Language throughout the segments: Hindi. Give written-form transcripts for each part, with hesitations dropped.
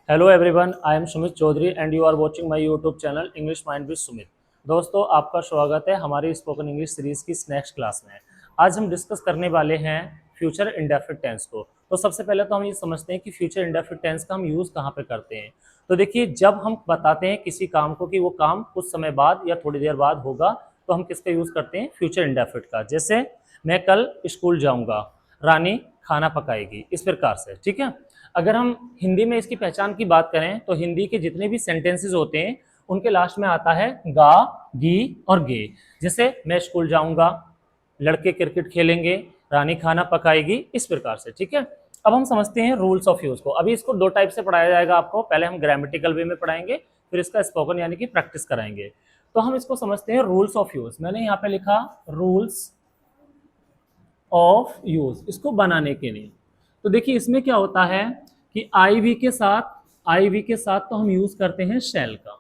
Hello everyone, I am Sumit Chaudhary and you are watching my YouTube channel English mind with Sumit. दोस्तों, आपका स्वागत है हमारी स्पोकन इंग्लिश सीरीज की नेक्स्ट क्लास में। आज हम डिस्कस करने वाले हैं फ्यूचर इंडेफिनिट टेंस को। तो सबसे पहले तो हम ये समझते हैं कि फ्यूचर इंडेफिनिट टेंस का हम यूज़ कहाँ पे करते हैं। तो देखिए, जब हम बताते हैं किसी काम को कि वो काम कुछ समय बाद या थोड़ी देर बाद होगा, तो हम किसका यूज़ करते हैं? फ्यूचर इंडेफिनिट का। जैसे मैं कल स्कूल जाऊँगा, रानी खाना पकाएगी, इस प्रकार से। ठीक है। अगर हम हिंदी में इसकी पहचान की बात करें तो हिंदी के जितने भी सेंटेंसेस होते हैं उनके लास्ट में आता है गा, गी और गे। जैसे मैं स्कूल जाऊंगा, लड़के क्रिकेट खेलेंगे, रानी खाना पकाएगी, इस प्रकार से। ठीक है। अब हम समझते हैं रूल्स ऑफ यूज को। अभी इसको दो टाइप से पढ़ाया जाएगा आपको। पहले हम ग्रामेटिकल वे में पढ़ाएंगे, फिर इसका स्पोकन यानी कि प्रैक्टिस कराएंगे। तो हम इसको समझते हैं रूल्स ऑफ यूज। मैंने यहाँ पे लिखा रूल्स ऑफ यूज, इसको बनाने के लिए। तो देखिए, इसमें क्या होता है कि आई वी के साथ तो हम यूज करते हैं शैल का।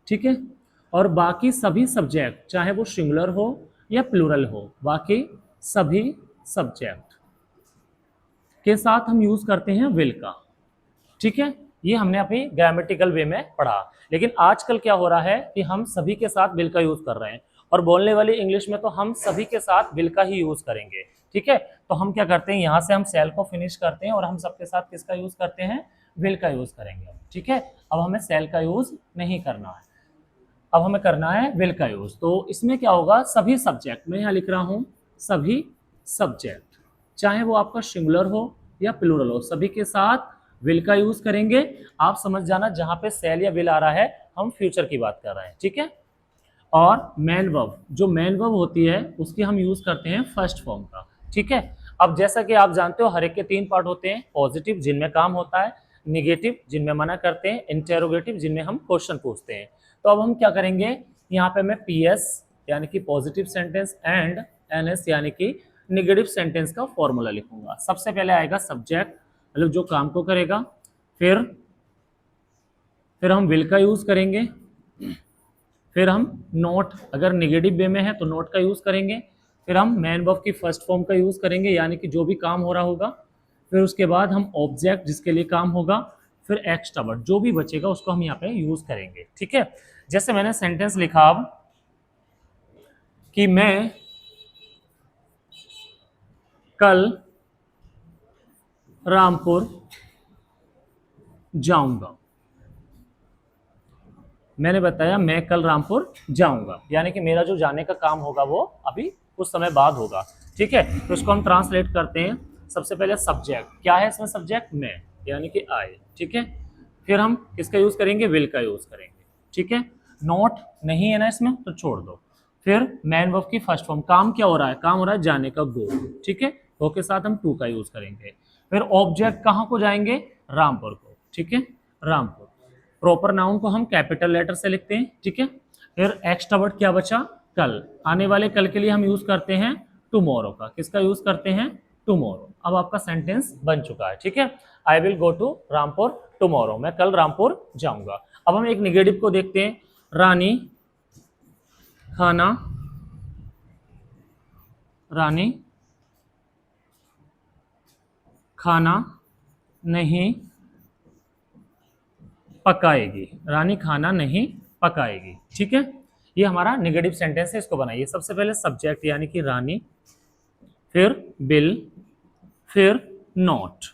ठीक है। और बाकी सभी सब्जेक्ट, चाहे वो सिंगुलर हो या प्लूरल हो, बाकी सभी सब्जेक्ट के साथ हम यूज करते हैं विल का। ठीक है। ये हमने अभी ग्रामेटिकल वे में पढ़ा। लेकिन आजकल क्या हो रहा है कि हम सभी के साथ विल का यूज कर रहे हैं, और बोलने वाली इंग्लिश में तो हम सभी के साथ विल का ही यूज करेंगे। ठीक है। तो हम क्या करते हैं, यहां से हम सेल को फिनिश करते हैं और हम सबके साथ किसका यूज करते हैं? विल का यूज करेंगे। ठीक है। अब हमें सेल का यूज नहीं करना है, अब हमें करना है विल का यूज। तो इसमें क्या होगा, सभी सब्जेक्ट, मैं यहाँ लिख रहा हूं सभी सब्जेक्ट, चाहे वो आपका सिंगुलर हो या प्लूरल हो, सभी के साथ विल का यूज करेंगे। आप समझ जाना, जहां पे सेल या विल आ रहा है हम फ्यूचर की बात कर रहे हैं। ठीक है। और मैन वर्ब, जो मैन वर्ब होती है उसकी हम यूज करते हैं फर्स्ट फॉर्म का। ठीक है। अब जैसा कि आप जानते हो, हर एक के तीन पार्ट होते हैं। पॉजिटिव, जिनमें काम होता है; निगेटिव, जिनमें मना करते हैं; इंटेरोगेटिव, जिनमें हम क्वेश्चन पूछते हैं। तो अब हम क्या करेंगे, यहाँ पे मैं पीएस यानी कि पॉजिटिव सेंटेंस एंड एनएस यानी कि निगेटिव सेंटेंस का फॉर्मूला लिखूंगा। सबसे पहले आएगा सब्जेक्ट, मतलब जो काम को करेगा। फिर हम विल का यूज करेंगे। फिर हम नोट, अगर निगेटिव वे में है तो नोट का यूज करेंगे। फिर हम मैन वर्ब की फर्स्ट फॉर्म का यूज करेंगे, यानी कि जो भी काम हो रहा होगा। फिर उसके बाद हम ऑब्जेक्ट, जिसके लिए काम होगा। फिर एक्स्ट्रा वर्ड, जो भी बचेगा उसको हम यहाँ पे यूज करेंगे। ठीक है। जैसे मैंने सेंटेंस लिखा अब कि मैं कल रामपुर जाऊंगा। मैंने बताया मैं कल रामपुर जाऊंगा, यानी कि मेरा जो जाने का काम होगा वो अभी कुछ समय बाद होगा। ठीक है। तो इसको हम ट्रांसलेट करते हैं। सबसे पहले सब्जेक्ट, क्या है इसमें सब्जेक्ट? मैं, यानी कि आई। ठीक है। फिर हम किसका यूज करेंगे? विल का यूज करेंगे। ठीक है। नोट नहीं है ना इसमें, तो छोड़ दो। फिर मैन वर्ब की फर्स्ट फॉर्म, काम क्या हो रहा है? काम हो रहा है जाने का, गो। ठीक है। गो के साथ हम टू का यूज करेंगे। फिर ऑब्जेक्ट कहाँ को जाएंगे? रामपुर को। ठीक है। रामपुर। प्रॉपर नाउन को हम कैपिटल लेटर से लिखते हैं। ठीक है। फिर एक्स्ट्रा वर्ड क्या बचा? कल। आने वाले कल के लिए हम यूज करते हैं टुमारो का। किसका यूज करते हैं? टुमारो। अब आपका सेंटेंस बन चुका है। ठीक है। I will go to Rampur tomorrow, मैं कल रामपुर जाऊंगा। अब हम एक निगेटिव को देखते हैं। रानी खाना, रानी खाना नहीं पकाएगी, रानी खाना नहीं पकाएगी। ठीक है। ये हमारा निगेटिव सेंटेंस है, इसको बनाइए। सबसे पहले सब्जेक्ट यानी कि रानी, फिर बिल, फिर नॉट।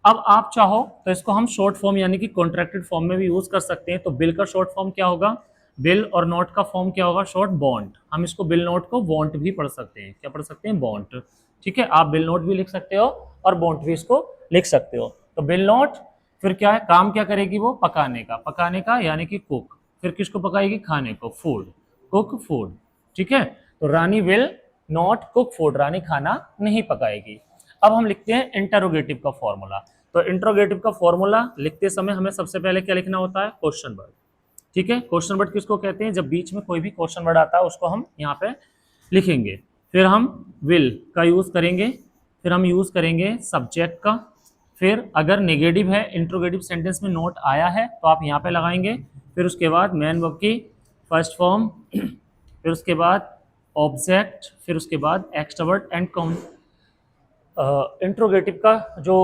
अब आप चाहो तो इसको हम शॉर्ट फॉर्म यानी कि कॉन्ट्रैक्टेड फॉर्म में भी यूज कर सकते हैं। तो बिल का शॉर्ट फॉर्म क्या होगा? बिल। और नॉट का फॉर्म क्या होगा? Short bond. हम इसको बिल नॉट को वॉन्ट भी पढ़ सकते हैं। क्या पढ़ सकते हैं? बॉन्ट। ठीक है। आप बिल नोट भी लिख सकते हो और बॉन्ट भी इसको लिख सकते हो। तो बिल नोट, फिर क्या है, काम क्या करेगी वो? पकाने का। पकाने का यानी कि कुक। फिर किसको पकाएगी? खाने को, फूड। Cook food. ठीक है। तो रानी विल नॉट कुक फूड, रानी खाना नहीं पकाएगी। अब हम लिखते हैं इंटरोगेटिव का फॉर्मूला। तो इंटरोगेटिव का फॉर्मूला लिखते समय हमें सबसे पहले क्या लिखना होता है? Question word. ठीक है। क्वेश्चन वर्ड किसको कहते हैं? जब बीच में कोई भी क्वेश्चन वर्ड आता है उसको हम यहाँ पे लिखेंगे। फिर हम विल का यूज करेंगे। फिर हम यूज करेंगे सब्जेक्ट का। फिर अगर नेगेटिव है, इंट्रोगेटिव सेंटेंस में नोट आया है, तो आप यहाँ पे लगाएंगे। फिर उसके बाद मैन वर्ब की फर्स्ट फॉर्म, फिर उसके बाद ऑब्जेक्ट, फिर उसके बाद एक्स्ट्रा वर्ड एंड इंट्रोगेटिव का जो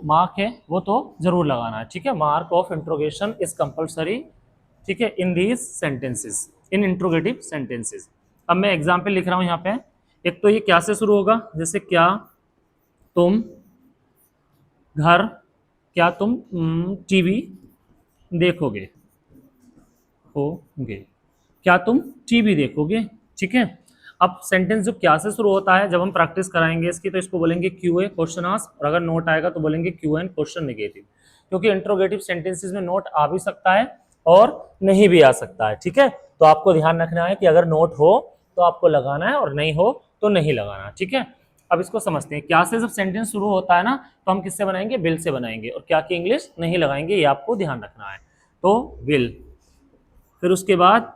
मार्क है वो तो जरूर लगाना है, ठीक है। Mark of interrogation is compulsory, ठीक है, in these sentences, in interrogative sentences. अब मैं एग्जाम्पल लिख रहा हूं यहाँ पे। एक तो ये क्या से शुरू होगा, जैसे क्या तुम घर, क्या तुम टीवी देखोगे, होगे, क्या तुम टीवी देखोगे, ठीक है। अब सेंटेंस जो क्या से शुरू होता है, जब हम प्रैक्टिस कराएंगे इसकी तो इसको बोलेंगे क्यू ए क्वेश्चन आस्क, और अगर नोट आएगा तो बोलेंगे क्यू एन क्वेश्चन नेगेटिव, क्योंकि इंट्रोगेटिव सेंटेंसेस में नोट आ भी सकता है और नहीं भी आ सकता है, ठीक है। तो आपको ध्यान रखना है कि अगर नोट हो तो आपको लगाना है और नहीं हो तो नहीं लगाना, ठीक है। अब इसको समझते हैं। क्या से जब सेंटेंस शुरू होता है ना तो हम किससे बनाएंगे, विल से बनाएंगे, और क्या की इंग्लिश नहीं लगाएंगे, ये आपको ध्यान रखना है। तो विल, फिर उसके बाद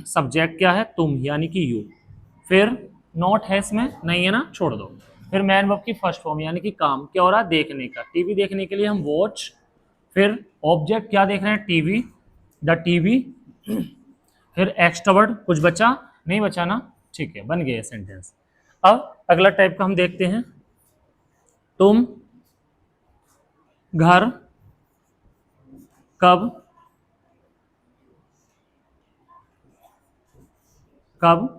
सब्जेक्ट क्या है, तुम यानी कि यू, फिर नॉट है इसमें, नहीं है ना, छोड़ दो। फिर मैन वर्ब की फर्स्ट फॉर्म यानी कि काम, क्या हो रहा है, देखने का, टीवी देखने के लिए हम वॉच, फिर ऑब्जेक्ट क्या देख रहे हैं, टीवी, द टीवी, फिर एक्स्ट्रा वर्ड, कुछ बचा नहीं बचा ना, ठीक है, बन गया सेंटेंस। अब अगला टाइप का हम देखते हैं, तुम घर कब कब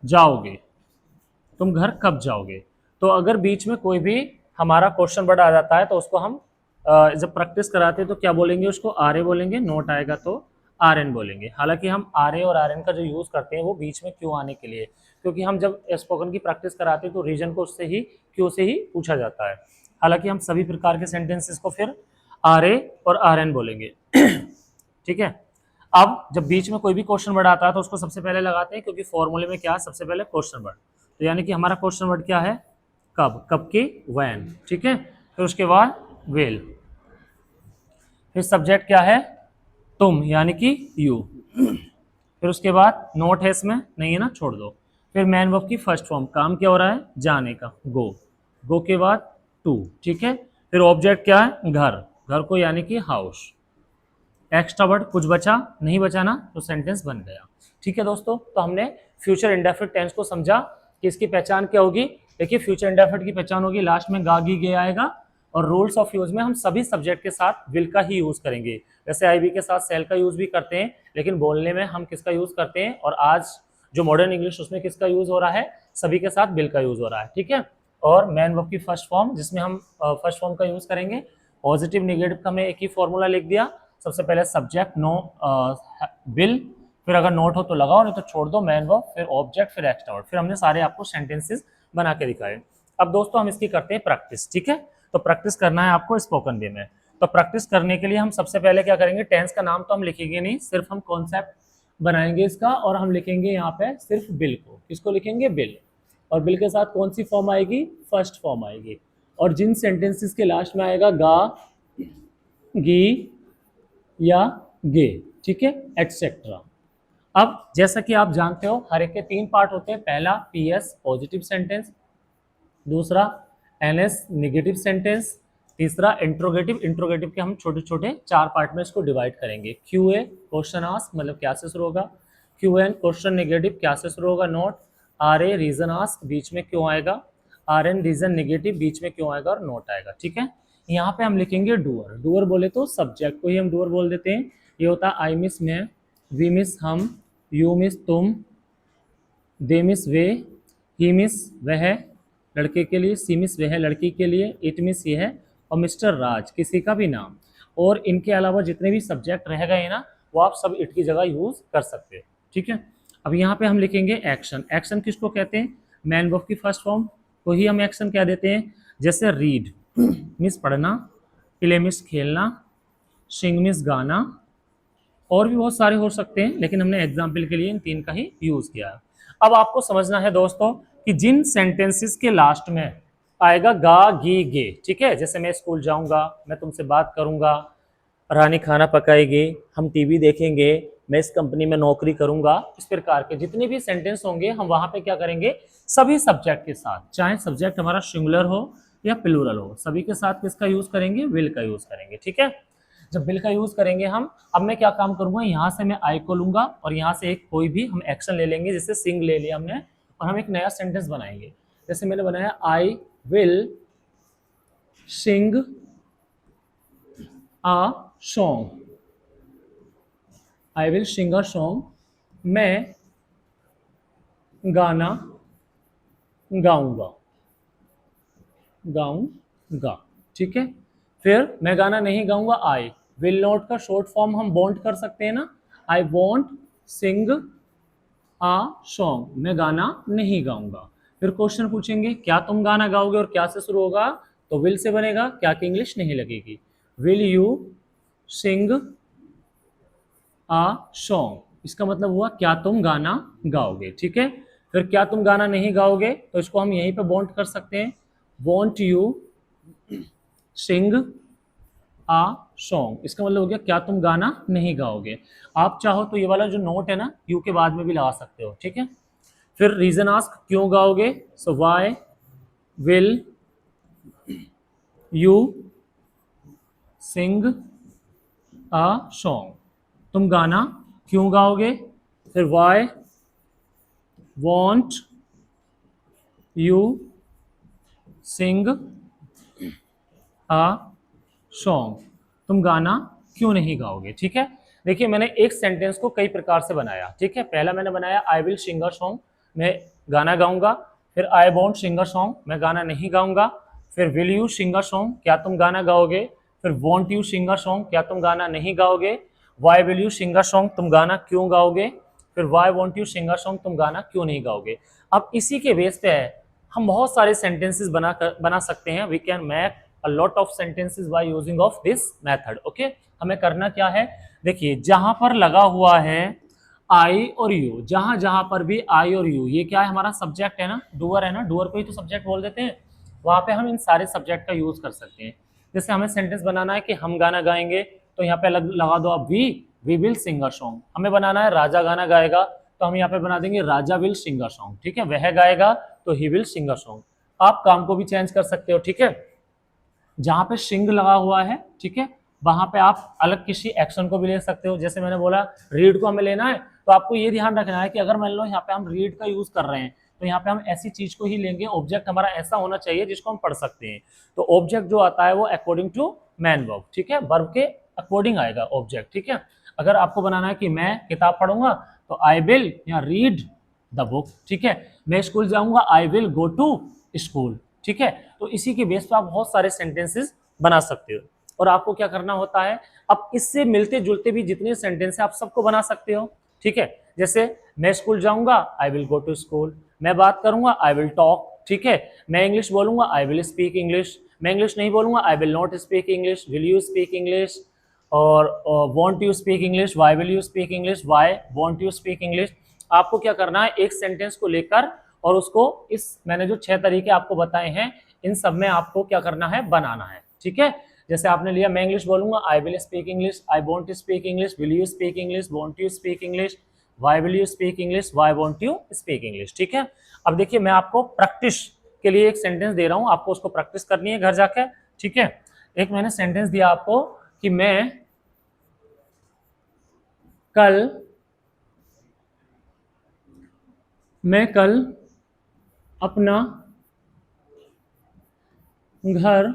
जाओगे, तुम घर कब जाओगे। तो अगर बीच में कोई भी हमारा क्वेश्चन वर्ड आ जाता है तो उसको हम जब प्रैक्टिस कराते हैं तो क्या बोलेंगे, उसको आर ए बोलेंगे, नोट आएगा तो आर एन बोलेंगे। हालांकि हम आर ए और आर एन का जो यूज करते हैं वो बीच में क्यों आने के लिए, क्योंकि हम जब स्पोकन की प्रैक्टिस कराते हैं तो रीजन को उससे ही क्यों से ही पूछा जाता है। हालांकि हम सभी प्रकार के सेंटेंसेस को फिर आर ए और आर एन बोलेंगे ठीक है। अब जब बीच में कोई भी क्वेश्चन वर्ड आता है तो उसको सबसे पहले लगाते हैं, क्योंकि फॉर्मूले में क्या है, सबसे पहले क्वेश्चन वर्ड। तो यानी कि हमारा क्वेश्चन वर्ड क्या है, कब, कब के वैन, ठीक है। फिर उसके बाद वेल, फिर सब्जेक्ट क्या है, तुम यानी कि यू, फिर उसके बाद नोट है इसमें, नहीं है ना, छोड़ दो। फिर मैन वर्ब की फर्स्ट फॉर्म, काम क्या हो रहा है, जाने का, गो, गो के बाद टू, ठीक है। फिर ऑब्जेक्ट क्या है, घर, घर को यानी कि हाउस, एक्स्ट्रा वर्ड कुछ बचा नहीं बचा ना, तो सेंटेंस बन गया, ठीक है दोस्तों। तो हमने फ्यूचर इंडेफिनिट टेंस को समझा कि इसकी पहचान क्या होगी। देखिए फ्यूचर इंडेफिनिट की पहचान होगी, लास्ट में गागी गे आएगा, और रूल्स ऑफ यूज में हम सभी सब्जेक्ट के साथ विल का ही यूज करेंगे। वैसे आईबी के साथ सेल का यूज भी करते हैं, लेकिन बोलने में हम किसका यूज करते हैं, और आज जो मॉडर्न इंग्लिश उसमें किसका यूज हो रहा है, सभी के साथ विल का यूज हो रहा है, ठीक है। और मैन वर्ब की फर्स्ट फॉर्म, जिसमें हम फर्स्ट फॉर्म का यूज करेंगे। पॉजिटिव निगेटिव का मैं एक ही फॉर्मूला लिख दिया, सबसे पहले सब्जेक्ट नो विल, फिर अगर नोट हो तो लगाओ, नहीं तो छोड़ दो, मैन वर्ब, फिर ऑब्जेक्ट, फिर एक्स्ट्रा वर्ड। फिर हमने सारे आपको सेंटेंसेस बना के दिखाए। अब दोस्तों हम इसकी करते हैं प्रैक्टिस, ठीक है। तो प्रैक्टिस करना है आपको स्पोकन वे में। तो प्रैक्टिस करने के लिए हम सबसे पहले क्या करेंगे, टेंस का नाम तो हम लिखेंगे नहीं, सिर्फ हम कॉन्सेप्ट बनाएंगे इसका, और हम लिखेंगे यहाँ पे सिर्फ बिल को, किसको लिखेंगे, बिल, और बिल के साथ कौन सी फॉर्म आएगी, फर्स्ट फॉर्म आएगी। और जिन सेंटेंसेस के लास्ट में आएगा गा, गी या गे, ठीक है, एटसेट्रा। अब जैसा कि आप जानते हो हर एक के तीन पार्ट होते हैं, पहला पीएस पॉजिटिव सेंटेंस, दूसरा एनएस नेगेटिव सेंटेंस, तीसरा इंट्रोगेटिव। इंट्रोगेटिव के हम छोटे छोटे चार पार्ट में इसको डिवाइड करेंगे। क्यू ए क्वेश्चन आस्क, मतलब क्या से शुरू होगा, क्यू एन क्वेश्चन नेगेटिव, क्या से शुरू होगा, note, R A reason ask, बीच में क्यों आएगा, आर एन रीजन नेगेटिव, बीच में क्यों आएगा और नोट आएगा, ठीक है। यहाँ पे हम लिखेंगे डूअर, डूअर बोले तो सब्जेक्ट को ही हम डूअर बोल देते हैं। ये होता है आई मिस मैं, वी मिस हम, यू मिस तुम, they miss way, he miss वह लड़के के लिए, सी मिस वह लड़की के लिए, इट मिस ये है, और मिस्टर राज किसी का भी नाम। और इनके अलावा जितने भी सब्जेक्ट रह गए ना वो आप सब इट की जगह यूज कर सकते हैं, ठीक है। अब यहाँ पे हम लिखेंगे एक्शन। एक्शन किसको कहते हैं, मैन वर्ब की फर्स्ट फॉर्म को ही हम एक्शन कह देते हैं। जैसे रीड मिस पढ़ना, प्ले मिस खेलना, सिंग मिस गाना, और भी बहुत सारे हो सकते हैं, लेकिन हमने एग्जाम्पल के लिए इन तीन का ही यूज किया है। अब आपको समझना है दोस्तों कि जिन सेंटेंसेस के लास्ट में आएगा गा गी गे, ठीक है, जैसे मैं स्कूल जाऊंगा, मैं तुमसे बात करूंगा, रानी खाना पकाएगी, हम टीवी देखेंगे, मैं इस कंपनी में नौकरी करूंगा, इस प्रकार के जितने भी सेंटेंस होंगे हम वहां पे क्या करेंगे, सभी सब्जेक्ट के साथ, चाहे सब्जेक्ट हमारा सिंगुलर हो या प्लूरल हो, सभी के साथ किसका यूज करेंगे, विल का यूज करेंगे, ठीक है। जब विल का यूज करेंगे हम, अब मैं क्या काम करूंगा, यहाँ से मैं आई को लूंगा और यहाँ से एक कोई भी हम एक्शन ले लेंगे, जैसे सिंग ले लिया हमने, और हम एक नया सेंटेंस बनाएंगे। जैसे मैंने बनाया I will sing a song, I will sing a song, मैं गाना गाऊंगा, गाऊंगा, ठीक है। फिर मैं गाना नहीं गाऊंगा, आई विल नॉट का शॉर्ट फॉर्म हम वॉन्ट कर सकते हैं ना, I want Singh uh song, मैं गाना नहीं गाऊंगा। फिर क्वेश्चन पूछेंगे क्या तुम गाना गाओगे, और क्या से शुरू होगा, तो विल से बनेगा, क्या की इंग्लिश नहीं लगेगी। Will you Singh uh song, इसका मतलब हुआ क्या तुम गाना गाओगे, ठीक है। फिर क्या तुम गाना नहीं गाओगे, तो इसको हम यहीं पे वॉन्ट कर सकते हैं, want you Singh uh song, इसका मतलब हो गया क्या तुम गाना नहीं गाओगे। आप चाहो तो ये वाला जो नोट है ना, यू के बाद में भी लगा सकते हो, ठीक है। फिर रीजन आस्क, क्यों गाओगे, so why will you sing a song, तुम गाना क्यों गाओगे। फिर why won't you sing a song, तुम गाना क्यों नहीं गाओगे, ठीक है। देखिए मैंने एक सेंटेंस को कई प्रकार से बनाया, ठीक है। पहला मैंने बनाया I will sing a song, मैं गाना गाऊंगा। फिर I want Singh a song, मैं गाना नहीं गाऊंगा। फिर will you sing a song, क्या तुम गाना गाओगे। फिर won't you sing a song, क्या तुम गाना नहीं गाओगे। Why will you sing a song, तुम गाना क्यों गाओगे। फिर why won't you sing a song, तुम गाना क्यों नहीं गाओगे। अब इसी के बेस पे है हम बहुत सारे सेंटेंसेस बना सकते हैं। We can make a lot of sentences by using of this method, okay. हमें करना क्या है, देखिए जहां पर लगा हुआ है आई और यू, जहां जहां पर भी आई और यू, ये क्या है हमारा सब्जेक्ट है ना, डूअर है ना, डूअर को ही तो सब्जेक्ट बोल देते हैं, वहां पे हम इन सारे सब्जेक्ट का यूज कर सकते हैं। जैसे हमें सेंटेंस बनाना है कि हम गाना गाएंगे, तो यहाँ पे लगा दो आप we will sing a song. हमें बनाना है राजा गाना गाएगा, तो हम यहाँ पे बना देंगे राजा विल सिंग अ सॉन्ग, ठीक है। वह गाएगा तो he will sing a song. आप काम को भी चेंज कर सकते हो, ठीक है। जहां पे सिंग लगा हुआ है, ठीक है, वहां पे आप अलग किसी एक्शन को भी ले सकते हो। जैसे मैंने बोला रीड को हमें लेना है, तो आपको ये ध्यान रखना है कि अगर मान लो यहाँ पे हम रीड का यूज कर रहे हैं, तो यहाँ पे हम ऐसी चीज को ही लेंगे, ऑब्जेक्ट हमारा ऐसा होना चाहिए जिसको हम पढ़ सकते हैं। तो ऑब्जेक्ट जो आता है वो अकॉर्डिंग टू मैन वर्ब, ठीक है, वर्ब के अकॉर्डिंग आएगा ऑब्जेक्ट, ठीक है। अगर आपको बनाना है कि मैं किताब पढ़ूंगा, तो आई विल या रीड द बुक, ठीक है। मैं स्कूल जाऊंगा, I will go to school, ठीक है। तो इसी के बेस पे आप बहुत सारे सेंटेंसेस बना सकते हो। और आपको क्या करना होता है, अब इससे मिलते जुलते भी जितने सेंटेंस है आप सबको बना सकते हो, ठीक है। जैसे मैं स्कूल जाऊंगा, I will go to school. मैं बात करूंगा, आई विल टॉक, ठीक है। मैं इंग्लिश बोलूंगा, आई विल स्पीक इंग्लिश। मैं इंग्लिश नहीं बोलूंगा, I will not speak English. Will you speak English, और won't you speak English, why will you speak English, why won't you speak English. आपको क्या करना है, एक सेंटेंस को लेकर और उसको इस मैंने जो 6 तरीके आपको बताए हैं, इन सब में आपको क्या करना है, बनाना है, ठीक है। जैसे आपने लिया मैं इंग्लिश बोलूंगा, I will speak English, I won't speak English, will you speak English, won't you speak English, why will you speak English, why won't you speak English, ठीक है। अब देखिए मैं आपको प्रैक्टिस के लिए एक सेंटेंस दे रहा हूं, आपको उसको प्रैक्टिस करनी है घर जाकर, ठीक है। एक मैंने सेंटेंस दिया आपको कि कल मैं कल अपना घर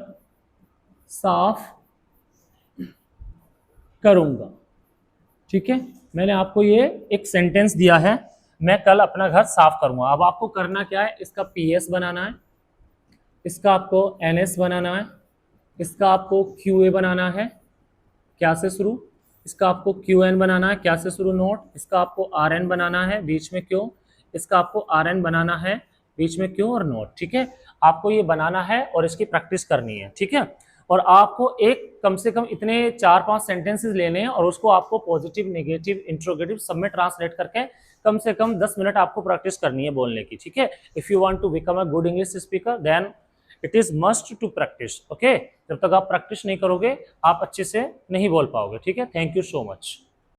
साफ करूंगा, ठीक है। मैंने आपको ये एक सेंटेंस दिया है, मैं कल अपना घर साफ करूंगा। अब आपको करना क्या है, इसका पीएस बनाना है, इसका आपको एनएस बनाना है, इसका आपको क्यूए बनाना है, क्या से शुरू, इसका आपको क्यू एन बनाना है, क्या से शुरू नोट, इसका आपको आर एन बनाना है, बीच में क्यों, इसका आपको आर एन बनाना है, बीच में क्यों और नोट, ठीक है। आपको ये बनाना है और इसकी प्रैक्टिस करनी है, ठीक है। और आपको एक कम से कम इतने 4-5 सेंटेंसेस लेने हैं और उसको आपको पॉजिटिव नेगेटिव इंट्रोगेटिव सब में ट्रांसलेट करके कम से कम 10 मिनट आपको प्रैक्टिस करनी है बोलने की, ठीक है। If you want to become a good English speaker then it is must to practice, okay. जब तक आप प्रैक्टिस नहीं करोगे आप अच्छे से नहीं बोल पाओगे, ठीक है। Thank you so much.